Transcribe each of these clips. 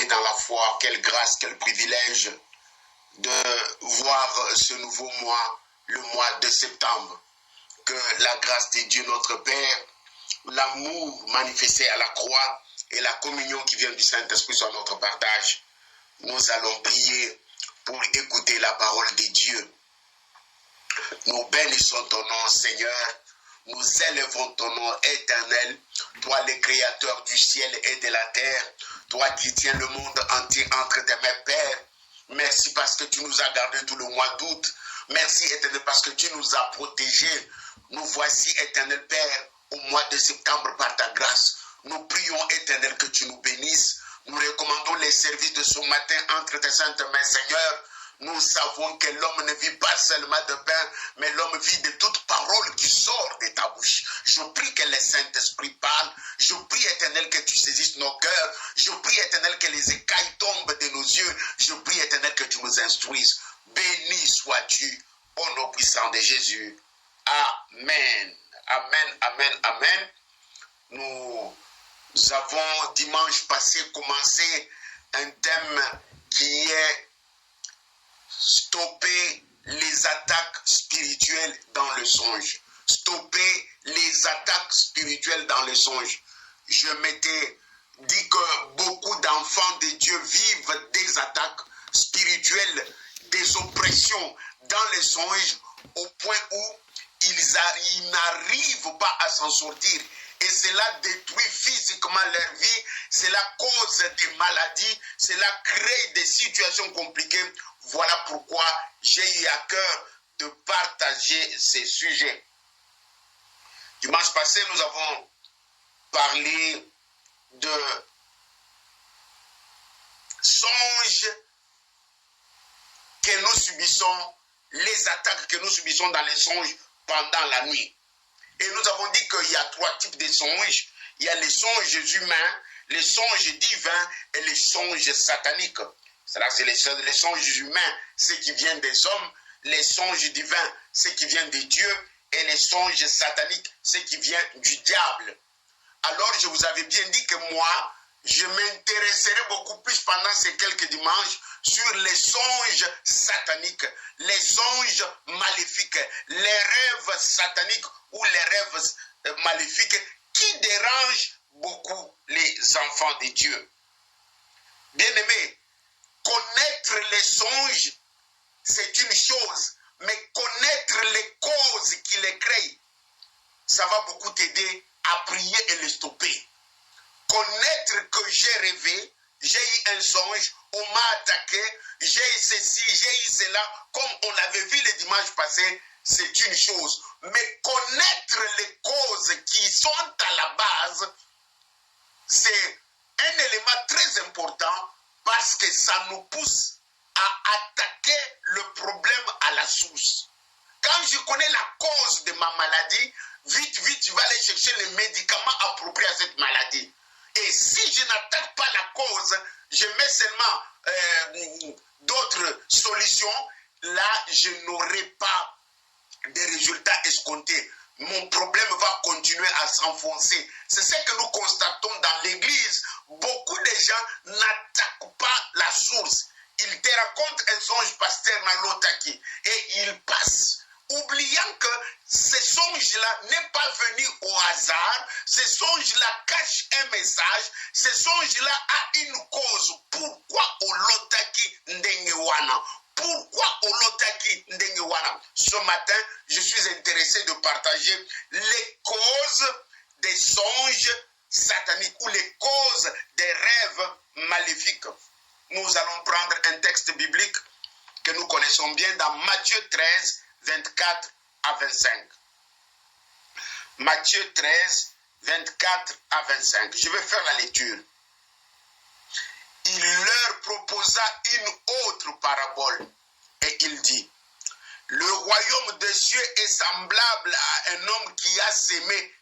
bien-aimés dans la foi, quelle grâce, quel privilège de voir ce nouveau mois, le mois de septembre. Que la grâce de Dieu notre Père, l'amour manifesté à la croix et la communion qui vient du Saint-Esprit soit notre partage. Nous allons prier pour écouter la parole de Dieu. Nous bénissons ton nom, Seigneur. Nous élevons ton nom éternel, toi le créateur du ciel et de la terre, toi qui tiens le monde entier entre tes mains, Père. Merci parce que tu nous as gardés tout le mois d'août. Merci, éternel, parce que tu nous as protégés. Nous voici, éternel Père, au mois de septembre par ta grâce. Nous prions, éternel, que tu nous bénisses. Nous recommandons les services de ce matin entre tes saintes mains, Seigneur. Nous savons que l'homme ne vit pas seulement de pain, mais l'homme vit de toute parole qui sort de ta bouche. Je prie que le Saint-Esprit parle. Je prie, éternel, que tu saisisses nos cœurs. Je prie, éternel, que les écailles tombent de nos yeux. Je prie, éternel, que tu nous instruises. Béni sois-tu au nom puissant de Jésus. Amen. Amen, amen, amen. Nous avons dimanche passé commencé un thème qui est stopper les attaques spirituelles dans le songe. Stopper les attaques spirituelles dans le songe. Je m'étais dit que beaucoup d'enfants de Dieu vivent des attaques spirituelles, des oppressions dans les songes au point où ils n'arrivent pas à s'en sortir. Et cela détruit physiquement leur vie, cela cause des maladies, cela crée des situations compliquées. Voilà pourquoi j'ai eu à cœur de partager ces sujets. Dimanche passé, nous avons parlé de songes que nous subissons, les attaques que nous subissons dans les songes pendant la nuit. Et nous avons dit qu'il y a trois types de songes. Il y a les songes humains, les songes divins et les songes sataniques. C'est les songes humains, ceux qui viennent des hommes, les songes divins, ceux qui viennent de Dieu, et les songes sataniques, ceux qui viennent du diable. Alors je vous avais bien dit que moi, je m'intéresserai beaucoup plus pendant ces quelques dimanches sur les songes sataniques, les songes maléfiques, les rêves sataniques ou les rêves maléfiques qui dérangent beaucoup les enfants de Dieu. Bien-aimés, connaître les songes, c'est une chose, mais connaître les causes qui les créent, ça va beaucoup t'aider à prier et les stopper. Connaître que j'ai rêvé, j'ai eu un songe, on m'a attaqué, j'ai eu ceci, j'ai eu cela, comme on l'avait vu le dimanche passé, c'est une chose. Mais connaître les causes qui sont à la base, c'est un élément très important parce que ça nous pousse à attaquer le problème à la source. Quand je connais la cause de ma maladie, vite, je vais aller chercher les médicaments appropriés à cette maladie. Et si je n'attaque pas la cause, je mets seulement d'autres solutions, là, je n'aurai pas de résultats escomptés. Mon problème va continuer à s'enfoncer. C'est ce que nous constatons dans l'église. Beaucoup de gens n'attaquent pas la source. Ils te racontent un songe, pasteur Nalotaki, et ils passent, oubliant que ce songe-là n'est pas venu au hasard, ce songe-là cache un message, ce songe-là a une cause. Pourquoi Olotaki Ndengewana? Pourquoi Olotaki Ndengewana? Ce matin, je suis intéressé de partager les causes des songes sataniques ou les causes des rêves maléfiques. Nous allons prendre un texte biblique que nous connaissons bien dans Matthieu 13, 24 à 25. Matthieu 13, 24 à 25. Je vais faire la lecture. Il leur proposa une autre parabole et il dit: le royaume des cieux est semblable à un homme qui a sémé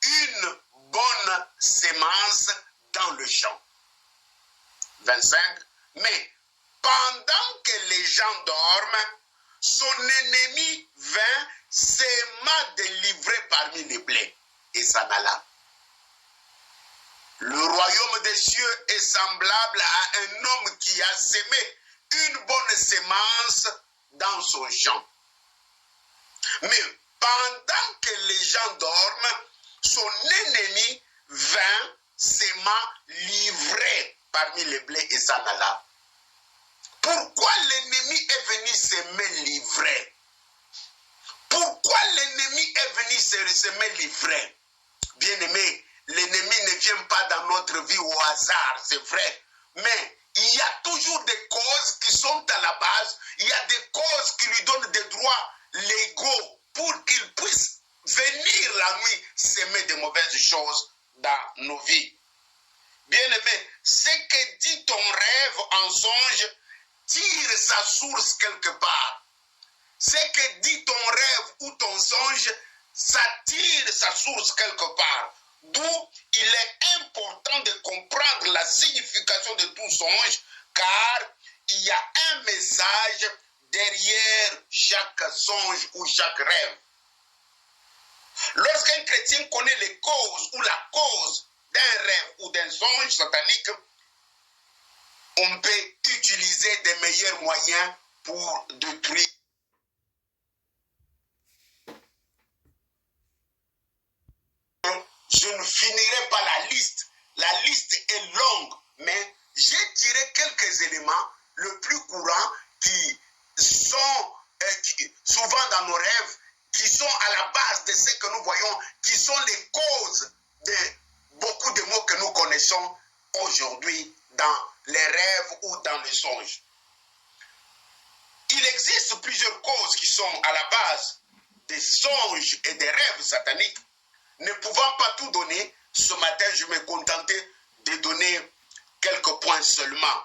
une bonne sémence dans le champ. 25. Mais pendant que les gens dorment, son ennemi vint, s'aima de livrer parmi les blés et s'en alla. Le royaume des cieux est semblable à un homme qui a semé une bonne sémence dans son champ. Mais pendant que les gens dorment, son ennemi vint, s'aima, livré parmi les blés et s'en alla. Pourquoi l'ennemi est venu s'aimer livré? Pourquoi l'ennemi est venu s'aimer livré? Bien-aimé, l'ennemi ne vient pas dans notre vie au hasard, c'est vrai. Mais il y a toujours des causes qui sont à la base. Il y a des causes qui lui donnent des droits légaux pour qu'il puisse venir la nuit s'aimer de mauvaises choses dans nos vies. Bien-aimé, ce que dit ton rêve en songe tire sa source quelque part. Ce que dit ton rêve ou ton songe, ça tire sa source quelque part. D'où il est important de comprendre la signification de tout songe, car il y a un message derrière chaque songe ou chaque rêve. Lorsqu'un chrétien connaît les causes ou la cause d'un rêve ou d'un songe satanique, on peut utiliser des meilleurs moyens pour détruire. Je ne finirai pas la liste. La liste est longue, mais j'ai tiré quelques éléments les plus courants qui sont souvent dans nos rêves, qui sont à la base de ce que nous voyons, qui sont les causes de beaucoup de mots que nous connaissons aujourd'hui dans les rêves ou dans les songes. Il existe plusieurs causes qui sont à la base des songes et des rêves sataniques. Ne pouvant pas tout donner, ce matin, je me contentais de donner quelques points seulement.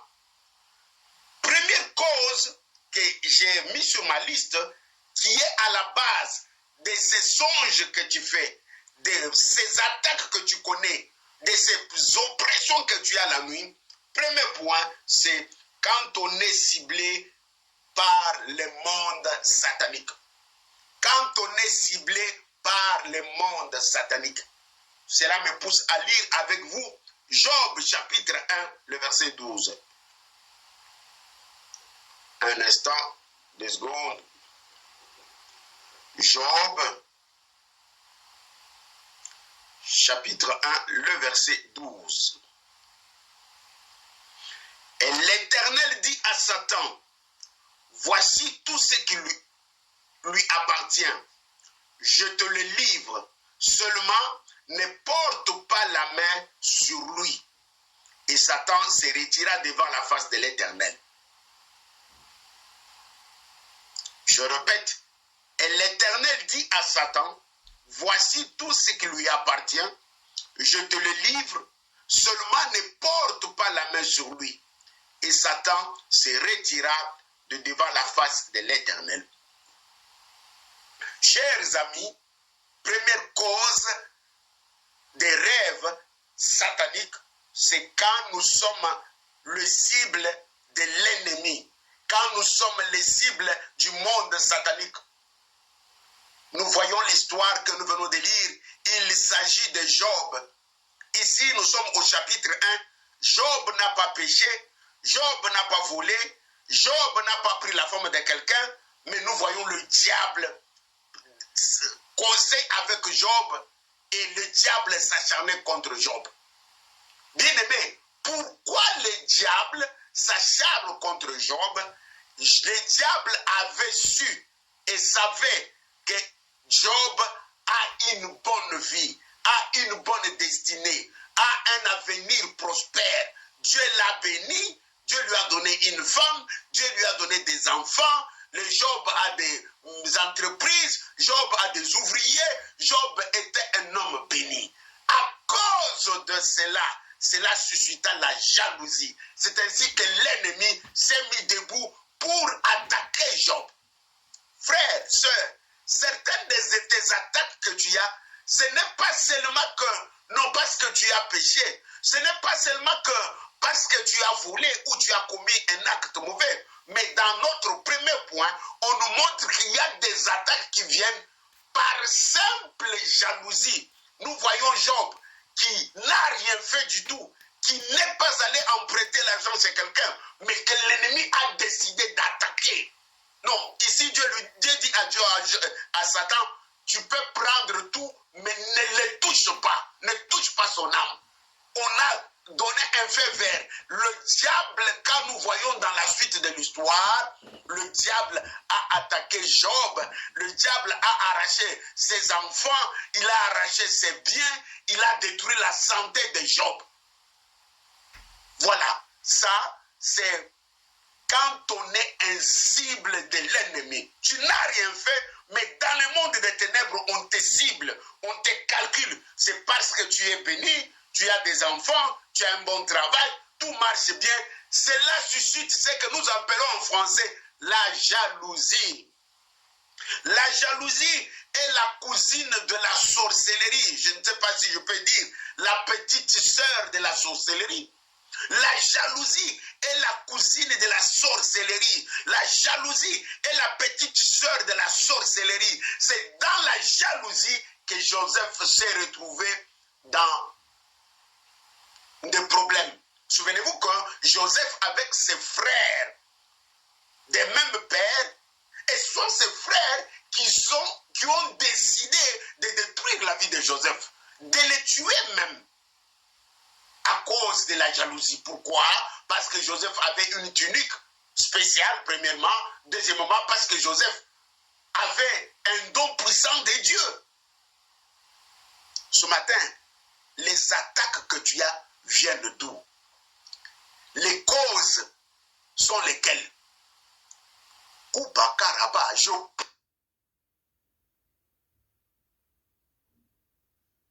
Première cause que j'ai mis sur ma liste, qui est à la base de ces songes que tu fais, de ces attaques que tu connais, de ces oppressions que tu as la nuit. Premier point, c'est quand on est ciblé par le monde satanique. Quand on est ciblé par le monde satanique. Cela me pousse à lire avec vous Job chapitre 1, le verset 12. Un instant, 2 secondes. Job chapitre 1, le verset 12. Et l'Éternel dit à Satan, voici tout ce qui lui appartient. Je te le livre, seulement ne porte pas la main sur lui. Et Satan se retira devant la face de l'Éternel. Je répète, et l'Éternel dit à Satan, voici tout ce qui lui appartient, je te le livre, seulement ne porte pas la main sur lui. Et Satan se retira de devant la face de l'Éternel. Chers amis, première cause des rêves sataniques, c'est quand nous sommes le cible de l'ennemi, quand nous sommes les cibles du monde satanique. Nous voyons l'histoire que nous venons de lire, il s'agit de Job. Ici, nous sommes au chapitre 1. Job n'a pas péché, Job n'a pas volé, Job n'a pas pris la forme de quelqu'un, mais nous voyons le diable causer avec Job et le diable s'acharner contre Job. Bien-aimé, pourquoi le diable s'acharne contre Job? Le diable avait su et savait que Job a une bonne vie, a une bonne destinée, a un avenir prospère. Dieu l'a béni, Dieu lui a donné une femme, Dieu lui a donné des enfants. Le Job a des entreprises, Job a des ouvriers, Job était un homme béni. À cause de cela, cela suscita la jalousie. C'est ainsi que l'ennemi s'est mis debout pour attaquer Job. Frères, sœurs, certaines des attaques que tu as, ce n'est pas seulement que, non parce que tu as péché, ce n'est pas seulement que parce que tu as volé ou tu as commis un acte mauvais, mais dans notre premier point, on nous montre qu'il y a des attaques qui viennent par simple jalousie. Nous voyons Job qui n'a rien fait du tout, qui n'est pas allé emprunter l'argent chez quelqu'un, mais que l'ennemi a décidé d'attaquer. Non, ici Dieu dit à Dieu, à Satan, tu peux prendre tout, mais ne le touche pas. Ne touche pas son âme. On a donné un fait vert. Le diable, quand nous voyons dans la suite de l'histoire, le diable a attaqué Job. Le diable a arraché ses enfants, il a arraché ses biens, il a détruit la santé de Job. Voilà, ça c'est quand on est un cible de l'ennemi. Tu n'as rien fait, mais dans le monde des ténèbres, on te cible, on te calcule. C'est parce que tu es béni, tu as des enfants, tu as un bon travail, tout marche bien. Cela suscite ce que nous appelons en français la jalousie. La jalousie est la cousine de la sorcellerie. Je ne sais pas si je peux dire la petite sœur de la sorcellerie. La jalousie est la cousine de la sorcellerie. La jalousie est la petite sœur de la sorcellerie. C'est dans la jalousie que Joseph s'est retrouvé dans des problèmes. Souvenez-vous que Joseph, avec ses frères des mêmes pères, et sont ses frères qui ont décidé de détruire la vie de Joseph, de le tuer même. À cause de la jalousie. Pourquoi? Parce que Joseph avait une tunique spéciale, premièrement. Deuxièmement, parce que Joseph avait un don puissant de Dieu. Ce matin, les attaques que tu as viennent d'où? Les causes sont lesquelles? Koubakaraba, je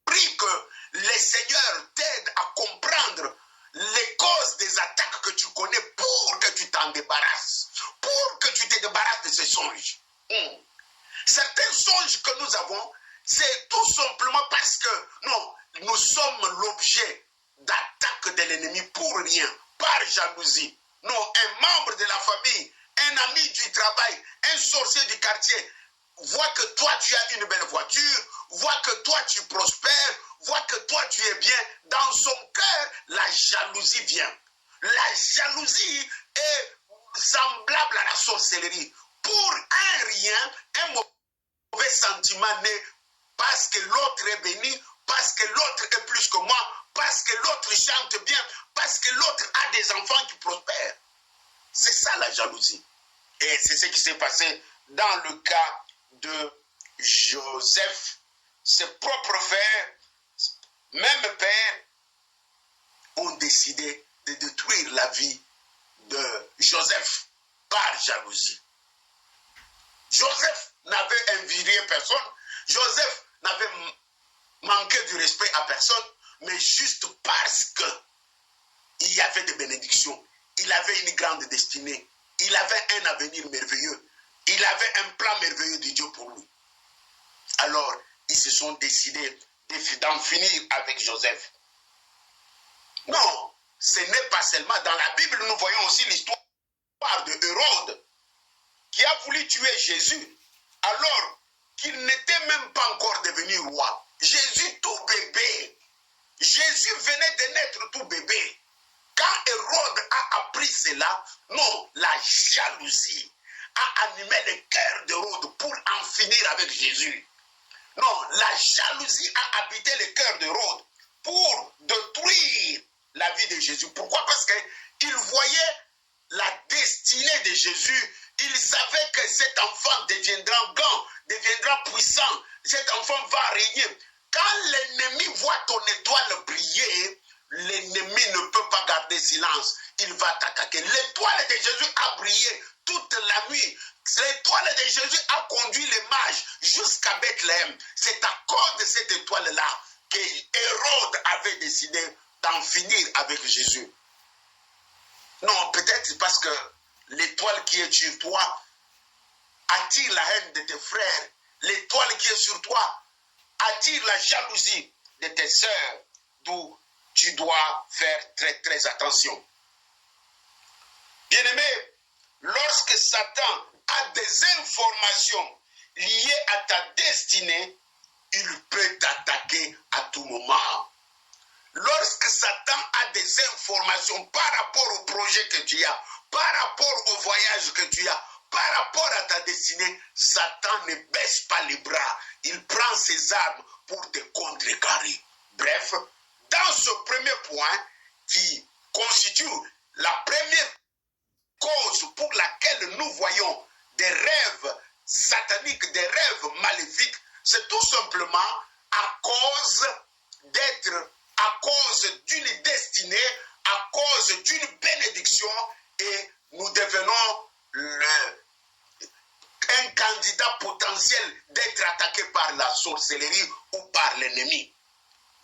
prie que le Seigneur t'aide à comprendre les causes des attaques que tu connais pour que tu t'en débarrasses, pour que tu te débarrasses de ces songes. Certains songes que nous avons, c'est tout simplement parce que non, nous sommes l'objet d'attaques de l'ennemi pour rien, par jalousie. Non, un membre de la famille, un ami du travail, un sorcier du quartier, voit que toi tu as une belle voiture, voit que toi tu prospères, voit que toi tu es bien, dans son cœur, la jalousie vient. La jalousie est semblable à la sorcellerie. Pour un rien, un mauvais sentiment naît parce que l'autre est béni, parce que l'autre est plus que moi, parce que l'autre chante bien, parce que l'autre a des enfants qui prospèrent. C'est ça la jalousie. Et c'est ce qui s'est passé dans le cas de Joseph. Ses propres frères, même père, ont décidé de détruire la vie de Joseph par jalousie. Joseph n'avait envié personne. Joseph n'avait manqué du respect à personne, mais juste parce que il y avait des bénédictions, il avait une grande destinée, il avait un avenir merveilleux, il avait un plan merveilleux de Dieu pour lui. Alors, ils se sont décidés d'en finir avec Joseph. Non, ce n'est pas seulement dans la Bible, nous voyons aussi l'histoire de Hérode qui a voulu tuer Jésus alors qu'il n'était même pas encore devenu roi. Jésus tout bébé. Jésus venait de naître tout bébé. Quand Hérode a appris cela, non, la jalousie a animé le cœur d'Hérode pour en finir avec Jésus. Non, la jalousie a habité le cœur d'Hérode pour détruire la vie de Jésus. Pourquoi? Parce qu'il voyait la destinée de Jésus. Il savait que cet enfant deviendra grand, deviendra puissant. Cet enfant va régner. Quand l'ennemi voit ton étoile briller, l'ennemi ne peut pas garder silence. Il va t'attaquer. L'étoile de Jésus a brillé toute la nuit. L'étoile de Jésus a conduit les mages jusqu'à Bethléem. C'est à cause de cette étoile-là que Hérode avait décidé d'en finir avec Jésus. Non, peut-être parce que l'étoile qui est sur toi attire la haine de tes frères. L'étoile qui est sur toi attire la jalousie de tes sœurs, d'où tu dois faire très très attention. Bien-aimé, lorsque Satan a des informations liées à ta destinée, il peut t'attaquer à tout moment. Lorsque Satan a des informations par rapport au projet que tu as, par rapport au voyage que tu as, par rapport à ta destinée, Satan ne baisse pas les bras. Il prend ses armes pour te contrecarrer. Bref, dans ce premier point qui constitue la première cause pour laquelle nous voyons des rêves sataniques, des rêves maléfiques, c'est tout simplement à cause d'une destinée, à cause d'une bénédiction, et nous devenons un candidat potentiel d'être attaqué par la sorcellerie ou par l'ennemi.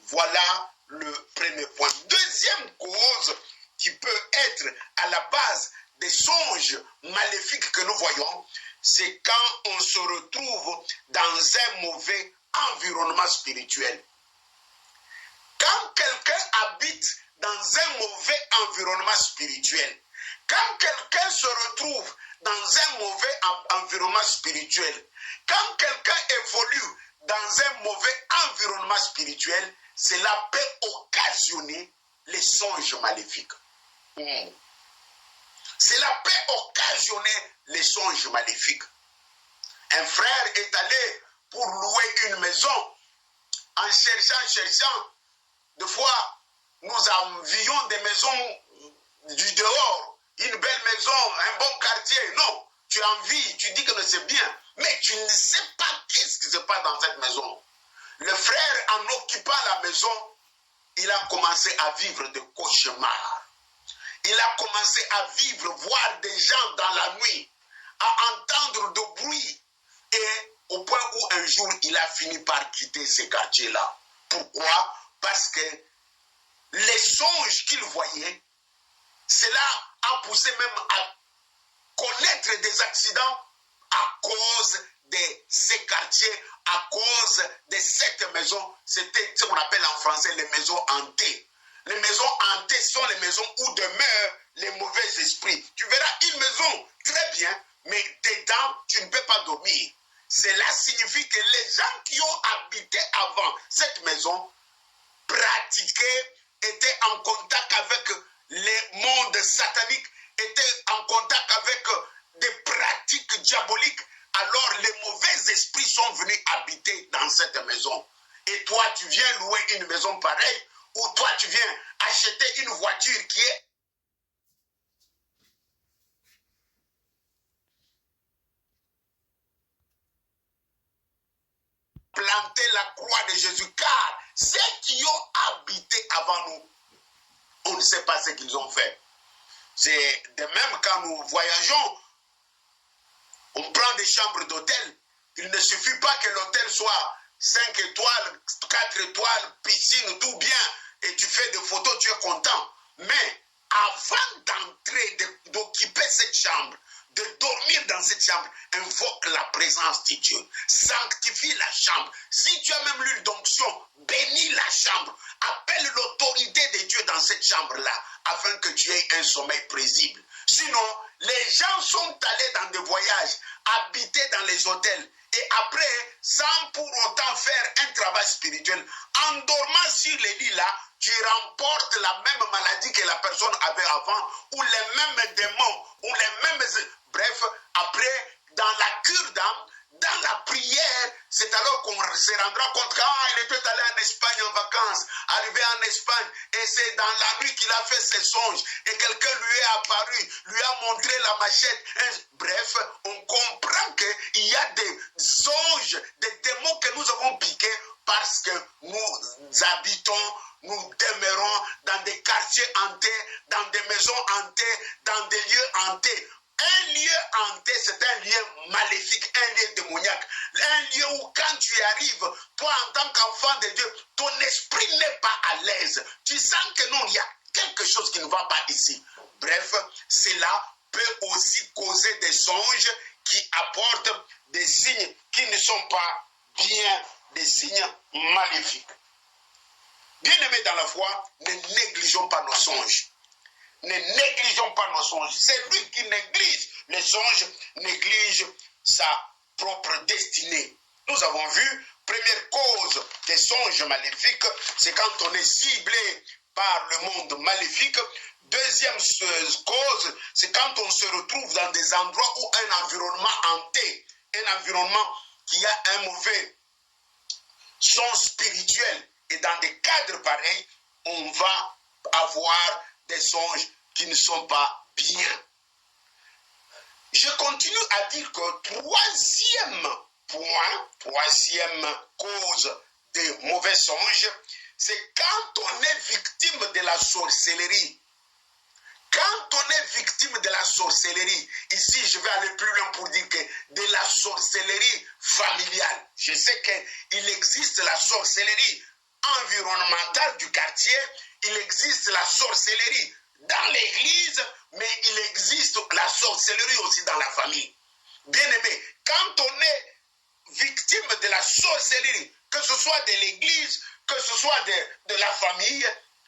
Voilà le premier point. Deuxième cause qui peut être à la base des songes maléfiques que nous voyons, c'est quand on se retrouve dans un mauvais environnement spirituel. Quand quelqu'un habite dans un mauvais environnement spirituel, quand quelqu'un se retrouve dans un mauvais environnement spirituel, quand quelqu'un évolue dans un mauvais environnement spirituel, cela peut occasionner les songes maléfiques. Cela peut occasionner les songes maléfiques. Un frère est allé pour louer une maison. En cherchant, des fois, nous envions des maisons du dehors, une belle maison, un bon quartier. Non, tu envies, tu dis que c'est bien, mais tu ne sais pas qu'est-ce qui se passe dans cette maison. Le frère, en occupant la maison, il a commencé à vivre des cauchemars. Il a commencé à vivre, voir des gens dans la nuit, à entendre de bruit. Et au point où un jour, il a fini par quitter ces quartiers-là. Pourquoi? Parce que les songes qu'il voyait, cela a poussé même à connaître des accidents à cause de ces quartiers, à cause de cette maison. C'était ce qu'on appelle en français les maisons hantées. Les maisons hantées sont les maisons où demeurent les mauvais esprits. Tu verras une maison très bien, mais dedans, tu ne peux pas dormir. Cela signifie que les gens qui ont habité avant cette maison pratiquaient, étaient en contact avec les mondes sataniques, étaient en contact avec des pratiques diaboliques. Alors les mauvais esprits sont venus habiter dans cette maison. Et toi, tu viens louer une maison pareille, ou toi, tu viens acheter une voiture qui est planter la croix de Jésus, car ceux qui ont habité avant nous, on ne sait pas ce qu'ils ont fait. C'est de même quand nous voyageons, on prend des chambres d'hôtel. Il ne suffit pas que l'hôtel soit 5 étoiles, 4 étoiles, piscine, tout bien, et tu fais des photos, tu es content. Mais avant d'entrer, d'occuper cette chambre, de dormir dans cette chambre, invoque la présence de Dieu. Sanctifie la chambre. Si tu as même l'huile d'onction, bénis la chambre. Appelle l'autorité de Dieu dans cette chambre-là, afin que tu aies un sommeil paisible. Sinon, les gens sont allés dans des voyages, habiter dans les hôtels, et après, sans pour autant faire un travail spirituel, en dormant sur les lits là, tu remportes la même maladie que la personne avait avant, ou les mêmes démons, ou les mêmes... Bref, après, dans la cure d'âme, dans la prière, c'est alors qu'on se rendra compte qu'il était allé en Espagne en vacances, arrivé en Espagne, et c'est dans la nuit qu'il a fait ses songes, et quelqu'un lui est apparu, lui a montré la machette. Bref, on comprend qu'il y a des songes, des démons que nous avons piqués parce que nous habitons, nous demeurons dans des quartiers hantés, dans des maisons hantées, dans des lieux hantés. Un lieu hanté, c'est un lieu maléfique, un lieu démoniaque. Un lieu où quand tu y arrives, toi en tant qu'enfant de Dieu, ton esprit n'est pas à l'aise. Tu sens que non, il y a quelque chose qui ne va pas ici. Bref, cela peut aussi causer des songes qui apportent des signes qui ne sont pas bien des signes maléfiques. Bien-aimés dans la foi, ne négligeons pas nos songes. Ne négligeons pas nos songes. Celui qui néglige les songes néglige sa propre destinée. Nous avons vu Première cause des songes maléfiques, c'est quand on est ciblé par le monde maléfique. Deuxième cause, c'est quand on se retrouve dans des endroits où un environnement hanté, un environnement qui a un mauvais son spirituel. Et dans des cadres pareils, on va avoir des songes qui ne sont pas bien. Je continue à dire que troisième point, troisième cause des mauvais songes, c'est quand on est victime de la sorcellerie. Quand on est victime de la sorcellerie, ici je vais aller plus loin pour dire que de la sorcellerie familiale. Je sais qu'il existe la sorcellerie environnementale du quartier, il existe la sorcellerie dans l'église, mais il existe la sorcellerie aussi dans la famille. Bien aimé, quand on est victime de la sorcellerie, que ce soit de l'église, que ce soit de la famille,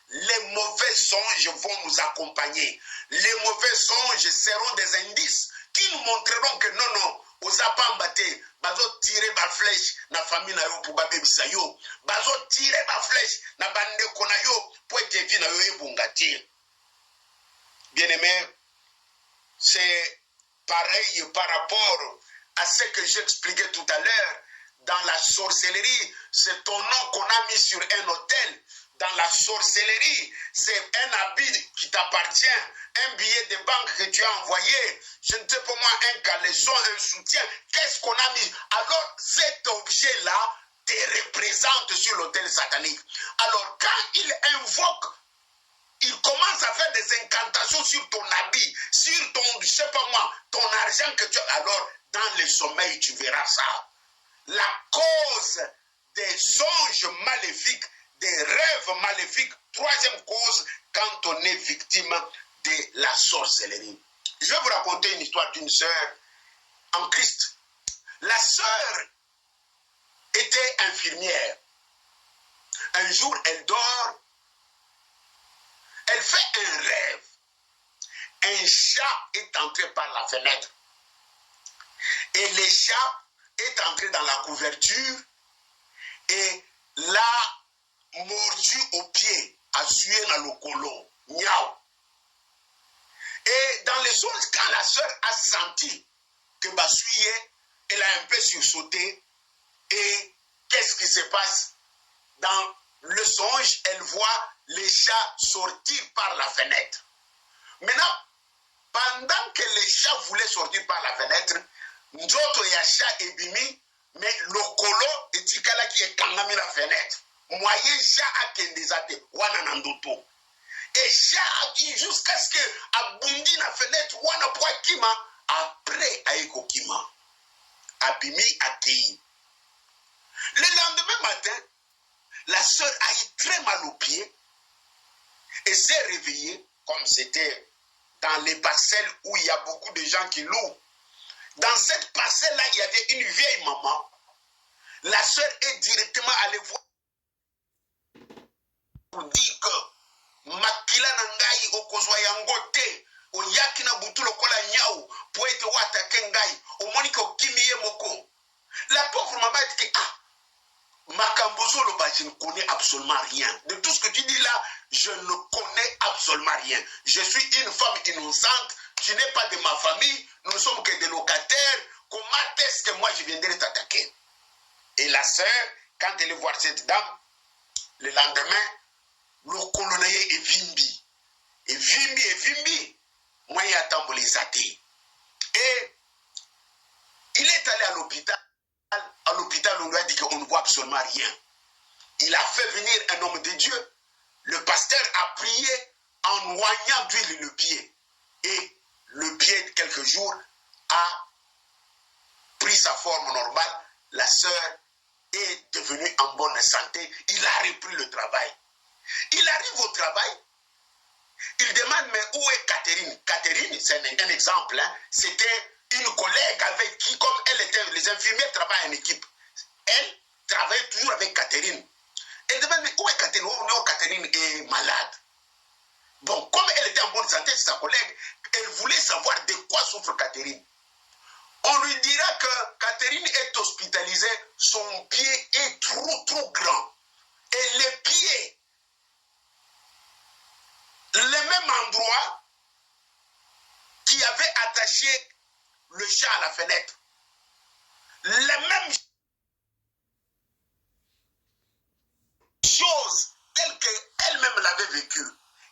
les mauvais songes vont nous accompagner. Les mauvais songes seront des indices qui nous montreront que non, aux apambaté, bazo tirer ma flèche na famille na yo pour babe bisayo, bazo tirer ma flèche na bande konayo pour être vie na yo ebongati. Bien aimé, c'est pareil par rapport à ce que j'expliquais tout à l'heure. Dans la sorcellerie, c'est ton nom qu'on a mis sur un autel. Dans la sorcellerie, c'est un habit qui t'appartient, un billet de banque que tu as envoyé, je ne sais pas moi, un caleçon, un soutien. Qu'est-ce qu'on a mis? Alors, cet objet-là te représente sur l'autel satanique. Alors, quand il invoque, il commence à faire des incantations sur ton habit, sur ton, je sais pas moi, ton argent que tu as. Alors, dans le sommeil, tu verras ça. La cause des songes maléfiques, des rêves maléfiques, troisième cause, quand on est victime de la sorcellerie. Je vais vous raconter une histoire d'une sœur en Christ. La sœur était infirmière. Un jour, elle dort, elle fait un rêve. Un chat est entré par la fenêtre. Et le chat est entré dans la couverture et l'a mordu au pied, a sué dans le colon. Miaou. Et dans les songes, quand la sœur a senti que Bassuye, elle a un peu sursauté, et qu'est-ce qui se passe? Dans le songe, elle voit les chats sortir par la fenêtre. Maintenant, pendant que les chats voulaient sortir par la fenêtre, Nzoto ya chat ebimi, mais le colo etikala qui est kangami la fenêtre. Moyen chat a kendezate, wana nandoto. Et chat qui jusqu'à ce que abundi na fenêtre, wana poa kima, après aiko kima. Abimi akei. Le lendemain matin, la sœur a eu très mal aux pieds et s'est réveillée, comme c'était dans les parcelles où il y a beaucoup de gens qui louent. Dans cette parcelle-là, il y avait une vieille maman. La sœur est directement allée voir pour dire que Makila Nangai okozwa yangote, oyaki na butu lokola nyao, pour être watake ngai, omonike okimiye moko. La pauvre maman dit que Makambozo Loba, je ne connais absolument rien. De tout ce que tu dis là, je ne connais absolument rien. Je suis une femme innocente, tu n'es pas de ma famille, nous ne sommes que des locataires. Comment est-ce que moi je viendrai t'attaquer? Et la sœur, quand elle voit cette dame, le lendemain, le colonel est vimbi. Et vimbi, moi il attend les athées. Et il est allé à l'hôpital. À l'hôpital, on lui a dit qu'on ne voit absolument rien. Il a fait venir un homme de Dieu. Le pasteur a prié en noyant d'huile le pied. Et le pied, de quelques jours, a pris sa forme normale. La sœur est devenue en bonne santé. Il a repris le travail. Il arrive au travail. Il demande, mais où est Catherine? Catherine, c'est un exemple. Hein. C'était une collègue avec qui, comme elle était, les infirmières travaillent en équipe. Elle travaille toujours avec Catherine. Elle demande, mais où est Catherine? Oh, Catherine est malade. Bon, comme elle était en bonne santé, c'est sa collègue, elle voulait savoir de quoi souffre Catherine. On lui dira que Catherine est hospitalisée, son pied est trop grand. Et les pieds, le même endroit qui avait attaché le chat à la fenêtre, la même chose telle qu'elle-même l'avait vécue.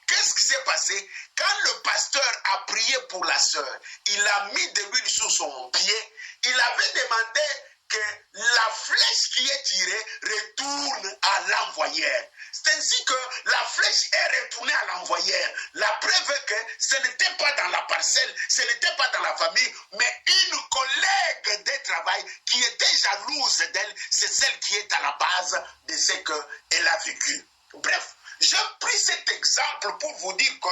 Qu'est-ce qui s'est passé? Quand le pasteur a prié pour la sœur, il a mis de l'huile sur son pied, il avait demandé que la flèche qui est tirée retourne à l'envoyeur. C'est ainsi que la flèche est retournée à l'envoyeur. La preuve est que ce n'était pas dans la parcelle, ce n'était pas dans la famille, mais une collègue de travail qui était jalouse d'elle, c'est celle qui est à la base de ce qu'elle a vécu. Bref, je pris cet exemple pour vous dire que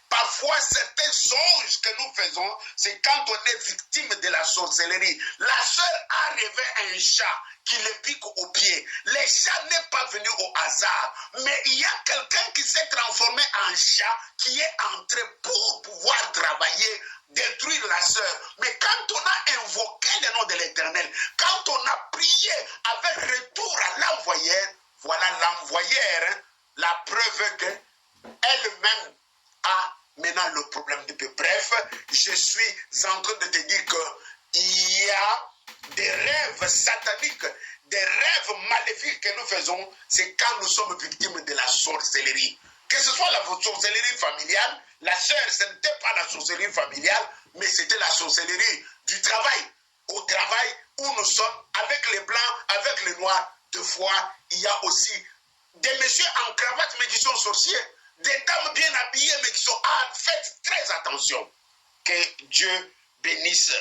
parfois certains songes que nous faisons, c'est quand on est victime de la sorcellerie. La sœur a rêvé un chat qui le pique au pied. Le chat n'est pas venu au hasard, mais il y a quelqu'un qui s'est transformé en chat qui est entré pour pouvoir travailler, détruire la sœur. Mais quand on a invoqué le nom de l'Éternel, quand on a prié avec retour à l'envoyeur, voilà l'envoyeur, hein, la preuve qu'elle-même a maintenant le problème de paix. Bref, je suis en train de te dire qu'il y a des rêves sataniques, des rêves maléfiques que nous faisons, c'est quand nous sommes victimes de la sorcellerie. Que ce soit la sorcellerie familiale, la sœur, ce n'était pas la sorcellerie familiale, mais c'était la sorcellerie du travail. Au travail où nous sommes, avec les blancs, avec les noirs, deux fois, il y a aussi des messieurs en cravate mais qui sont sorciers, des dames bien habillées mais qui sont... Ah, faites très attention. Que Dieu bénisse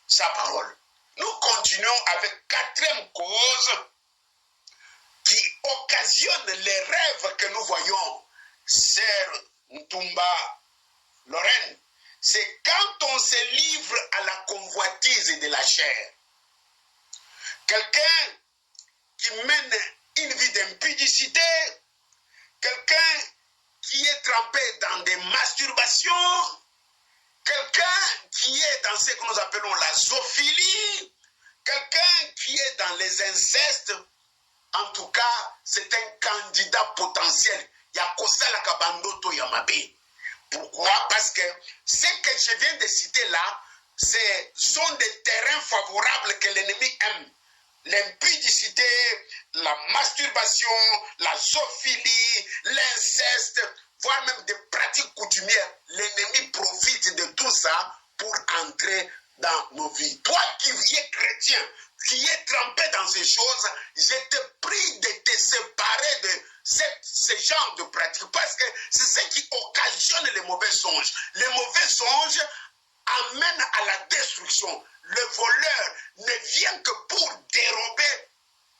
sa parole. Nous continuons avec quatrième cause qui occasionne les rêves que nous voyons. Sœur Ntumba Lorraine, c'est quand on se livre à la convoitise de la chair. Quelqu'un qui mène une vie d'impudicité, quelqu'un qui est trempé dans des masturbations, quelqu'un qui est dans ce que nous appelons la zoophilie, quelqu'un qui est dans les incestes. En tout cas, c'est un candidat potentiel. Yakosala Kabandoto Yamabe. Pourquoi? Parce que ce que je viens de citer là, ce sont des terrains favorables que l'ennemi aime. L'impudicité, la masturbation, la zoophilie, l'inceste, voire même des pratiques coutumières. L'ennemi profite de tout ça pour entrer dans nos vies. Toi qui es chrétien, qui es trempé dans ces choses, je te prie de te séparer de ce genre de pratiques parce que c'est ce qui occasionne les mauvais songes. Les mauvais songes amènent à la destruction. Le voleur ne vient que pour dérober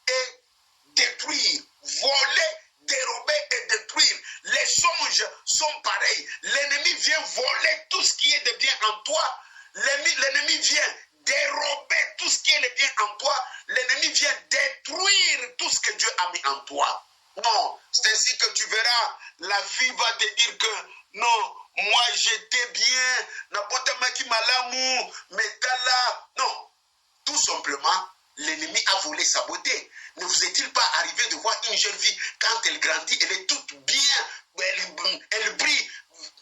et détruire. Voler, dérober et détruire. Les songes sont pareils. L'ennemi vient voler tout ce qui est de bien en toi. L'ennemi vient dérober tout ce qui est de bien en toi. L'ennemi vient détruire tout ce que Dieu a mis en toi. Non, c'est ainsi que tu verras, la fille va te dire que non, moi j'étais bien, n'importe qui malamu, mais non, tout simplement, l'ennemi a volé sa beauté. Ne vous est-il pas arrivé de voir une jeune fille, quand elle grandit, elle est toute bien, elle brille,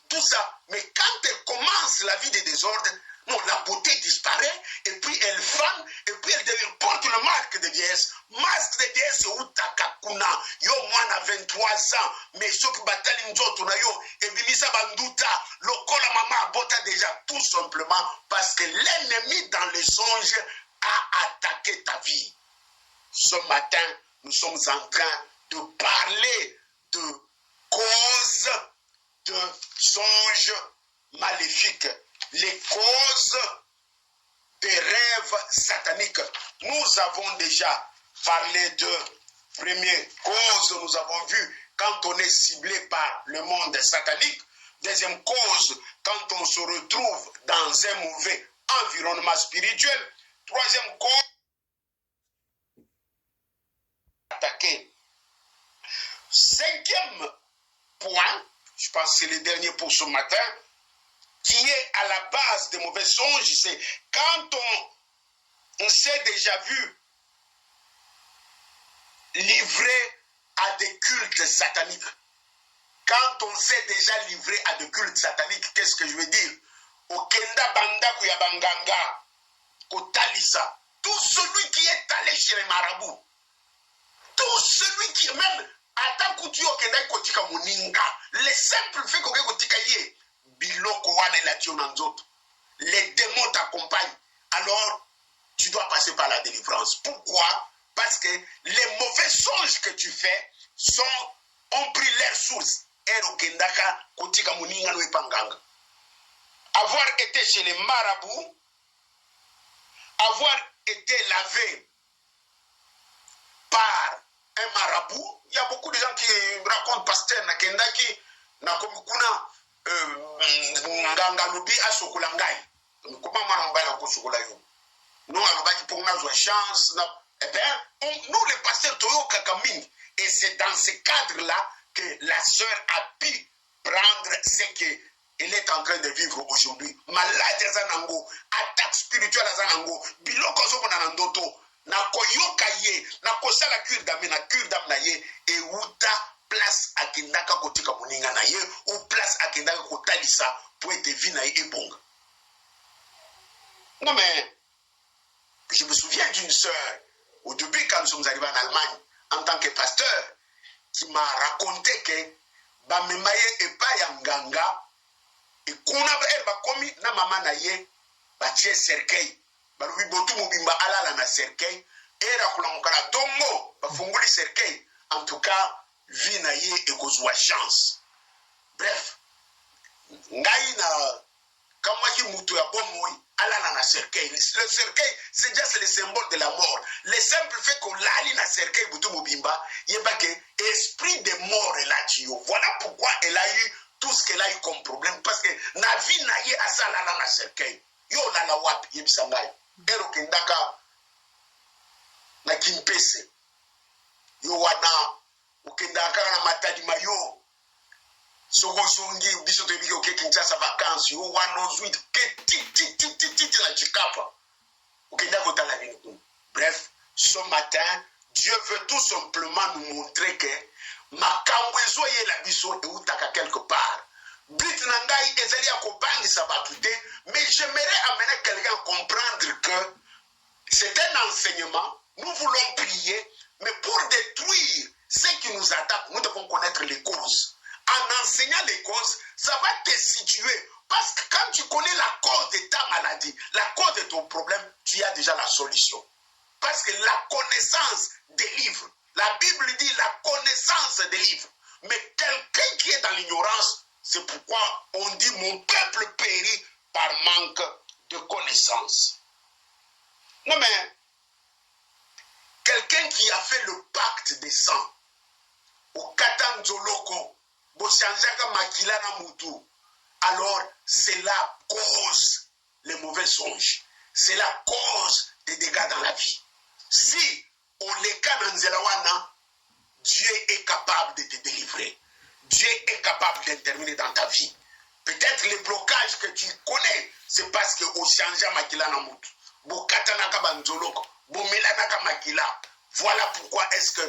tout ça. Mais quand elle commence la vie de désordre, non, la beauté disparaît, et puis elle fane, et puis elle porte le masque de vieillesse. Masque de vieillesse, ou takakuna. Yo, moi, à 23 ans, mais ceux qui battent l'inzoto na yo, et bimisa banduta, le kola mama abota déjà, tout simplement parce que l'ennemi dans les songes a attaqué ta vie. Ce matin, nous sommes en train de parler de causes de songes maléfiques. Les causes des rêves sataniques. Nous avons déjà parlé de première cause, nous avons vu quand on est ciblé par le monde satanique. Deuxième cause, quand on se retrouve dans un mauvais environnement spirituel. Troisième cause, attaqué. Cinquième point, je pense que c'est le dernier pour ce matin, qui est à la base des mauvais songes, c'est quand on on s'est déjà vu livré à des cultes sataniques. Quand on s'est déjà livré à des cultes sataniques, qu'est-ce que je veux dire? Okenda banda kuyabanganga, kotalisa. Tout celui qui est allé chez les marabouts, tout celui qui, même, atakuti okenda kotika moninga, le simple fait que kotika yé, biloko wana la tionanzoto, les démons t'accompagnent. Alors, tu dois passer par la délivrance. Pourquoi? Parce que les mauvais songes que tu fais ont pris leur source. Avoir été chez les marabouts, avoir été lavé par un marabout, il y a beaucoup de gens qui racontent pasteur na kendaki na komikuna nganga lubi asokulangai. Comment mwana mbaya kosokola yo? Nous alobaki pour nous chance. Eh bien, nous les pasteurs toyo kakaming, et c'est dans ce cadre-là que la sœur a pu prendre ce qu'elle est en train de vivre aujourd'hui. Malade zanango, attaque spirituelle zanango, biloko zo na ndoto, na koyoka ye, na kosala cure d'âme na ye, et uta place akendaka kotika moninga na ye, ou place akendaka kotalisa pour être vie na ye ebonga. Non mais je me souviens d'une sœur, au début quand nous sommes arrivés en Allemagne, en tant que pasteur, qui m'a raconté que bamemaye epa ya nganga et kuna ba komi na mama na ye ba tie cercueil balobi botu mobimba alala na cercueil era kulangukala dongo ba funguli cercueil. En tout cas vie na ye ekozwa chance. Bref, ngai na kama ki mutu ya bomoi alala na cercueil. Le cercueil, c'est déjà le symbole de la mort. Le simple fait qu'on lali na cercueil butu mobimba, yeba ke esprit de mort est là tio. Voilà pourquoi elle a eu tout ce qu'elle a eu comme problème, parce que na vie na ye asalala na cercueil. Yo la wapi yebisa ngai. Ero kendaka na kimpese. Yo wana ukendaka na matadi mayo. Sogosongi biso tebi ko Kinshasa vacances yo wano zuit ke ti na chikapa. Ukenda kotala nini. Bref, ce matin, Dieu veut tout simplement nous montrer que makambo ezo ye la biso e utaka quelque part. But nangai ezali akobangi sabatute, mais j'aimerais amener quelqu'un à comprendre que c'est un enseignement. Nous voulons prier, mais pour détruire ce qui nous attaque, nous devons connaître les causes. En enseignant les causes, ça va te situer. Parce que quand tu connais la cause de ta maladie, la cause de ton problème, tu as déjà la solution. Parce que la connaissance délivre. La Bible dit la connaissance délivre. Mais quelqu'un qui est dans l'ignorance, c'est pourquoi on dit mon peuple périt par manque de connaissance. Non mais, quelqu'un qui a fait le pacte des sangs, au Katanzoloko, Boshanjaka Makilana Moutou, alors cela cause les mauvais songes. Cela cause des dégâts dans la vie. Si on les cananzelawana, Dieu est capable de te délivrer. Dieu est capable d'intervenir dans ta vie. Peut-être les blocages que tu connais, c'est parce que au Shanja Makilana Moutou, Bokatanaka Banzoloko, Bomelanaka Makila. Voilà pourquoi est-ce que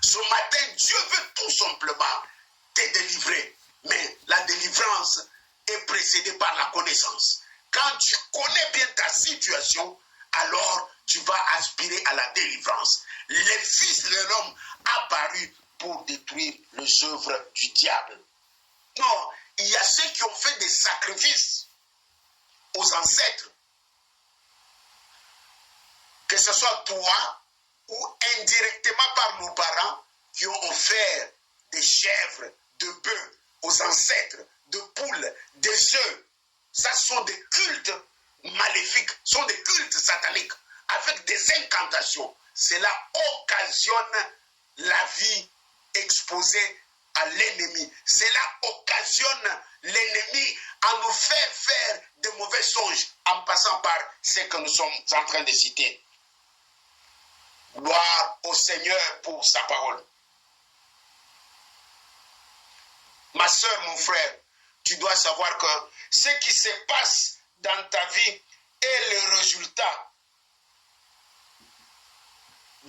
ce matin, Dieu veut tout simplement te délivrer. Mais la délivrance est précédée par la connaissance. Quand tu connais bien ta situation, alors tu vas aspirer à la délivrance. Le Fils de l'homme apparu pour détruire les œuvres du diable. Non, il y a ceux qui ont fait des sacrifices aux ancêtres. Que ce soit toi ou indirectement par nos parents qui ont offert des chèvres, de bœufs aux ancêtres, de poules, des œufs. Ça sont des cultes maléfiques, sont des cultes sataniques avec des incantations. Cela occasionne la vie exposée à l'ennemi. Cela occasionne l'ennemi à nous faire de mauvais songes en passant par ce que nous sommes en train de citer. Gloire au Seigneur pour sa parole. Ma soeur, mon frère, tu dois savoir que ce qui se passe dans ta vie est le résultat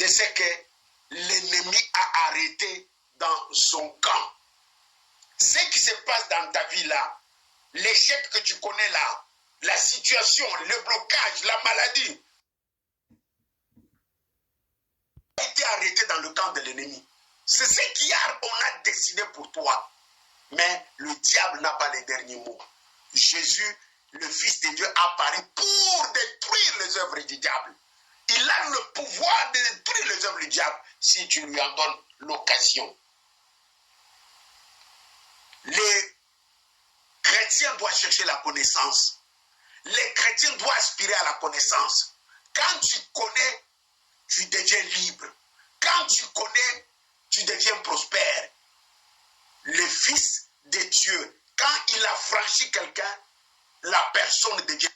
de ce que l'ennemi a arrêté dans son camp. Ce qui se passe dans ta vie là, l'échec que tu connais là, la situation, le blocage, la maladie, a été arrêté dans le camp de l'ennemi. C'est ce qu'on a décidé pour toi. Mais le diable n'a pas les derniers mots. Jésus, le Fils de Dieu, apparaît pour détruire les œuvres du diable. Il a le pouvoir de détruire les œuvres du diable si tu lui en donnes l'occasion. Les chrétiens doivent chercher la connaissance. Les chrétiens doivent aspirer à la connaissance. Quand tu connais, tu deviens libre. Quand tu connais, tu deviens prospère. Le Fils de Dieu, quand il a franchi quelqu'un, la personne devient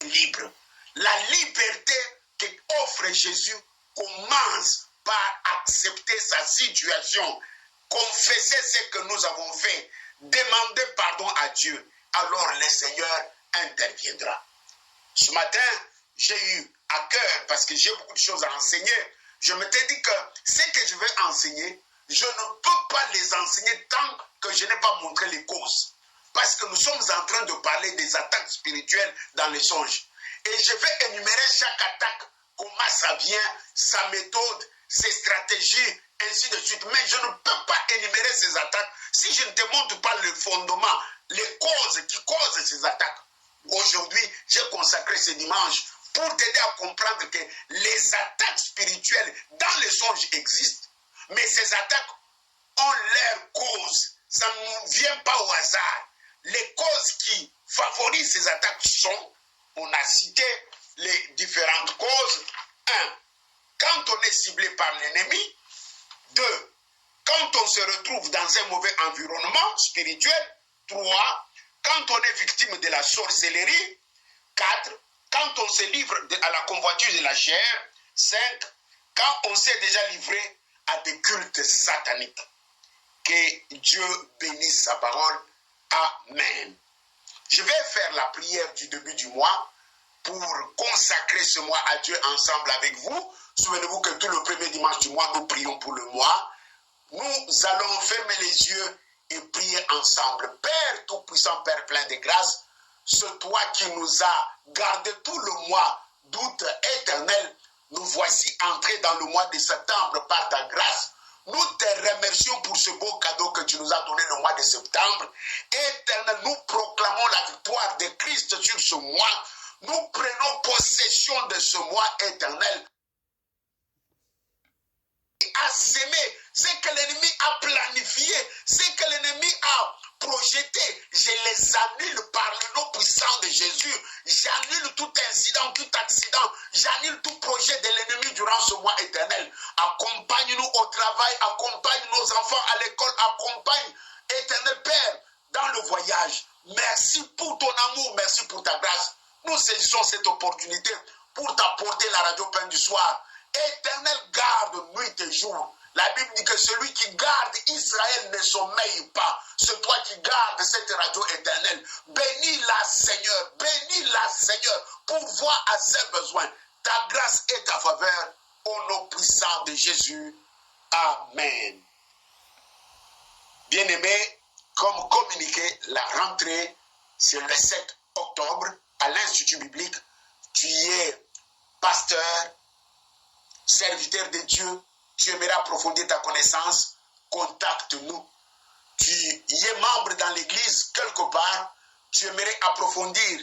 libre. La liberté qu'offre Jésus commence par accepter sa situation, confesser ce que nous avons fait, demander pardon à Dieu. Alors le Seigneur interviendra. Ce matin, j'ai eu à cœur, parce que j'ai beaucoup de choses à enseigner, je m'étais dit que ce que je vais enseigner, je ne peux pas les enseigner tant que je n'ai pas montré les causes. Parce que nous sommes en train de parler des attaques spirituelles dans les songes. Et je vais énumérer chaque attaque, comment ça vient, sa méthode, ses stratégies, ainsi de suite. Mais je ne peux pas énumérer ces attaques si je ne te montre pas le fondement, les causes qui causent ces attaques. Aujourd'hui, j'ai consacré ce dimanche pour t'aider à comprendre que les attaques spirituelles dans les songes existent, mais ces attaques ont leur cause. Ça ne vient pas au hasard. Les causes qui favorisent ces attaques sont, on a cité les différentes causes. 1. Quand on est ciblé par l'ennemi. 2. Quand on se retrouve dans un mauvais environnement spirituel. 3. Quand on est victime de la sorcellerie. 4. Quand on se livre à la convoitise de la chair. 5. Quand on s'est déjà livré à des cultes sataniques. Que Dieu bénisse sa parole. Amen. Je vais faire la prière du début du mois pour consacrer ce mois à Dieu ensemble avec vous. Souvenez-vous que tout le premier dimanche du mois, nous prions pour le mois. Nous allons fermer les yeux et prier ensemble. Père Tout-Puissant, Père plein de grâce, c'est toi qui nous as gardé tout le mois d'août éternel. Nous voici entrés dans le mois de septembre par ta grâce. Nous te remercions pour ce beau cadeau que tu nous as donné le mois de septembre. Éternel, nous proclamons la victoire de Christ sur ce mois. Nous prenons possession de ce mois éternel. À s'aimer, ce que l'ennemi a planifié, ce que l'ennemi a projeté, je les annule par le nom puissant de Jésus. J'annule tout incident, tout accident, j'annule tout projet de l'ennemi durant ce mois éternel. Accompagne-nous au travail, accompagne nos enfants à l'école, accompagne, éternel Père, dans le voyage. Merci pour ton amour, merci pour ta grâce. Nous saisissons cette opportunité pour t'apporter la radio Pain du soir. Éternel, garde nuit et jour. La Bible dit que celui qui garde Israël ne sommeille pas. C'est toi qui gardes cette radio éternelle. Bénis-la, Seigneur. Bénis-la, Seigneur, pour voir à ses besoins. Ta grâce et ta faveur, au nom puissant de Jésus. Amen. Bien-aimés, comme communiqué, la rentrée, c'est le 7 octobre à l'Institut biblique. Tu es pasteur, serviteur de Dieu, tu aimerais approfondir ta connaissance, contacte-nous. Tu es membre dans l'église quelque part, tu aimerais approfondir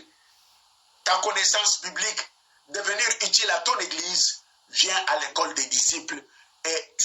ta connaissance biblique, devenir utile à ton église, viens à l'école des disciples et